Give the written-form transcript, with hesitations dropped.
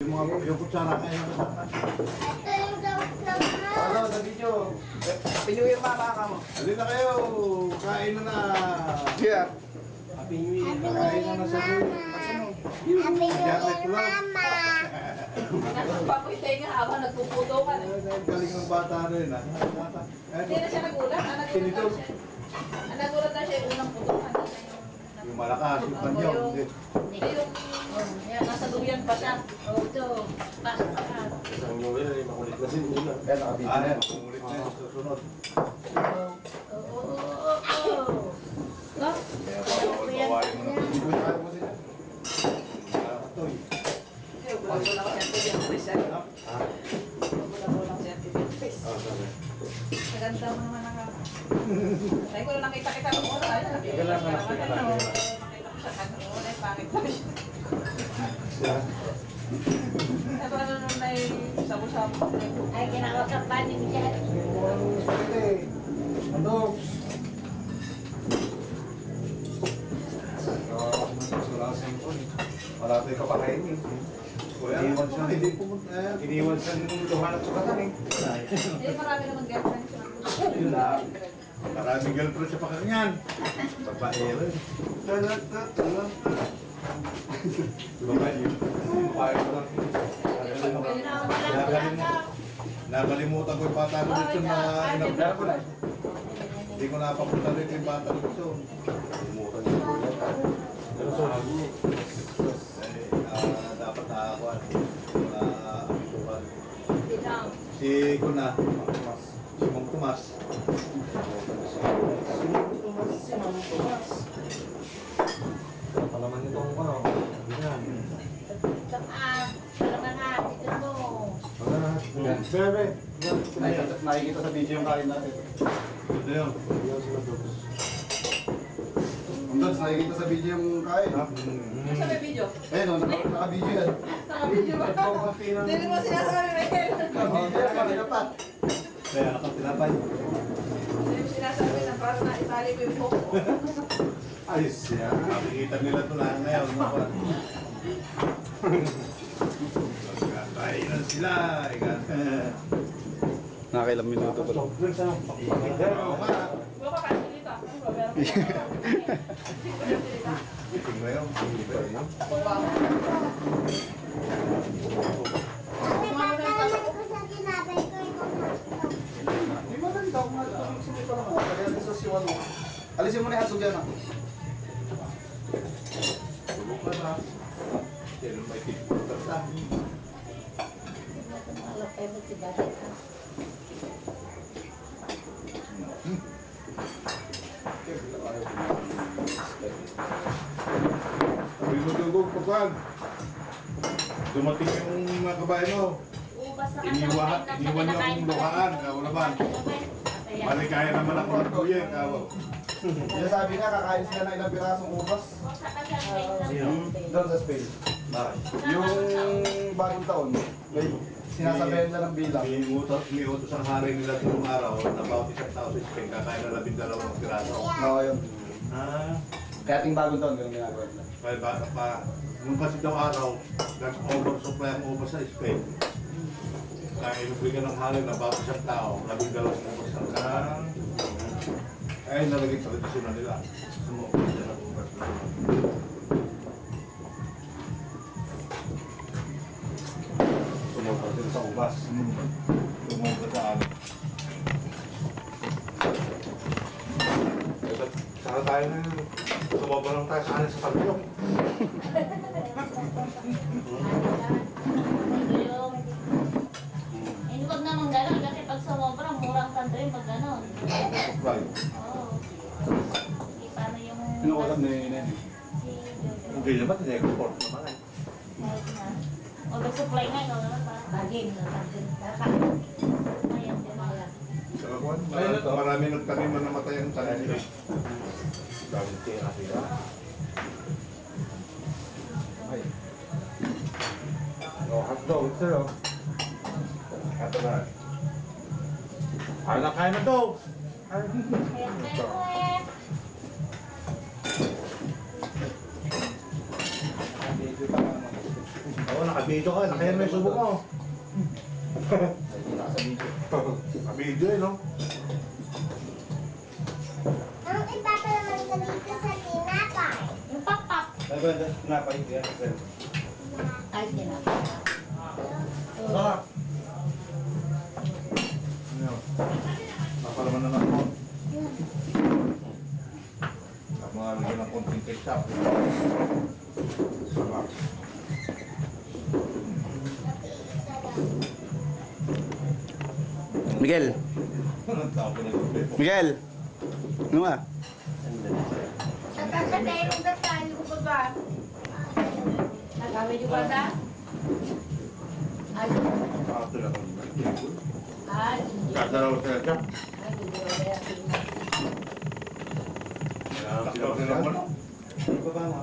Yung mga yung kutsara kayo. Ito yung daw-daw na. Ano, sa video. Happy New Year, mama ka mo. Halina kayo. Kain na na. Yeah. Happy New Year, Kain na na sa dulo. Happy New Year, Mama. Papitay nga habang nagpuputo ka. Galing ng bata rin. Hindi na siya nagulat. Nagulat na siya yung unang putukan. Yung malakas, yung panyo. Yung nasa duyan pa siya. Oh, ito. Pasok ka. Isang New Year, makulit na si Nina. Kaya nakabito na yan. Umulit na yung susunod. No? Kaya bawal-bawalin mo na. Hindi ko kaya mo sila. Atoy. Bulag-bulag ko siya. Tibiyan siya. Bulag-bulag siya. Tibiyan siya. Sabi. Maganda mo naman ang Ay, ko lang nakita-kita ng oras. Ay, nakita Wala ka na. Nakita ko siya kanina. Ay, pangit ko siya. Ito ano nung sabu-sabu. Ay, kinakausap pa ni Michelle. Ano? Wala tayo kapakain eh. Iniwan siya. Hindi pumunta. Iniwan siya nung luhan at sukatan eh. Eh, marami naman girlfriend siya. Yun lang. Maraming girlfriend sa pakanyan. Babae rin. Babae yun. Babae mo lang. Nakalimutan ko yung bata ko dito na inabda ko na. Hindi ko napapunta rin yung bata ko dito. Limutan niya po yan. Pero sabi Dapat nakakuha. Si Kuna. Si Mang Tomas. si Mama Tomas. Palaman nitong ano. Yan. Salamat na. Ito mo. Yan. Bebe. Nakikita sa video yung kain natin. Ito yun. Yan sila dogs. Dods, nakikita sa video yung kain. Nasa may video? Eh, no, naka-video yan. Naka-video ba? Hindi mo sinasabi, Michael. Naka-video yan, dapat. Kaya nakatinapay. Hindi mo sinasabi na parang naitali ko yung buhok ko. Ayos yan. Nakikita nila ito lang ngayon. Kainan sila. Nakakailang minuto pa lang. Oo nga. Buka ka kasi dito. Tingin mo yun. Nakakalaman ko sa tinapay ko yung Hindi mo lang daw. Sumay pa naman. Kaya sa siwan mo. Alisin mo na yung hasog yan. Tulog ka na. Yan may tipulog ka. malapay mo si Bakit ka. Sabi mo dugog, pagwan. Dumating yung mga kabayan mo. Ubas na Iniwan niyo ang luhaan. Kao naman. Maligaya naman ako ng kuya. Kao. Sinasabi nga, kakain sila ng ilang pirasong ubas. Doon sa Spain. Yung bagong taon, sinasabayan nila ng bilang. May utos ang hari nila tulong araw na bawat isang tao sa Spain kakain na 12 piraso. Oo, yun. Ah. Kaya ating bagong taon, ganun ginagawa nila. Kaya pa, nung kasi daw araw, nag-oversupply ang ubas sa Spain. Kaya inubigyan ng hari na bawat isang tao, 12 ubas ang kakain. Kaya nalagay sa tradisyon na nila. Sumuubos na ng ubas. Sumulpa din sa ubas. Sumuubos sa amin. Saka tayo na yun. Sumobra lang tayo sa anin sa palyong. Hindi wag naman gano'n kasi pag sumobra, murang country pag gano'n. Supply. Oo. Hindi paano yung... Pinuulam na yun eh. Si Jojo. Hindi naman, tinekoport naman eh. Kahit na. O mag-supply nga, ikaw naman pa. Bagay. Ayan, din mga. Saka kuwan, marami nagtanim na namatay ang tanim nila. Dami tira sila. Ay. Oh, hotdog, sir. Oh. Ito na. Kain na dog. Ayan, eh. Medyo pa naman. Oo, nakabidyo ka. Nakayan mo yung subo mo. Hindi na sa video. Nakabidyo eh, no? Ang iba pa naman sa dito sa tinapay. Yung pop-pop. Ay, ba, tinapay. Yan, sir. Ay, tinapay. Sarap. Ano? Napalaman na ako. At mga lagyan ng konting ketchup. Sarap. Miguel, Anong tao ko nag-ulit? Miguel. Ano ba? Nagkakatay mo ba tayo ko ba? Nagawin yung banda? Ay, Ito na ito. ay, hindi. Kasaraw sa ketchup. Ay, hindi ko kaya tingnan. Sakto sila mo, no? Ano ba ba, ma?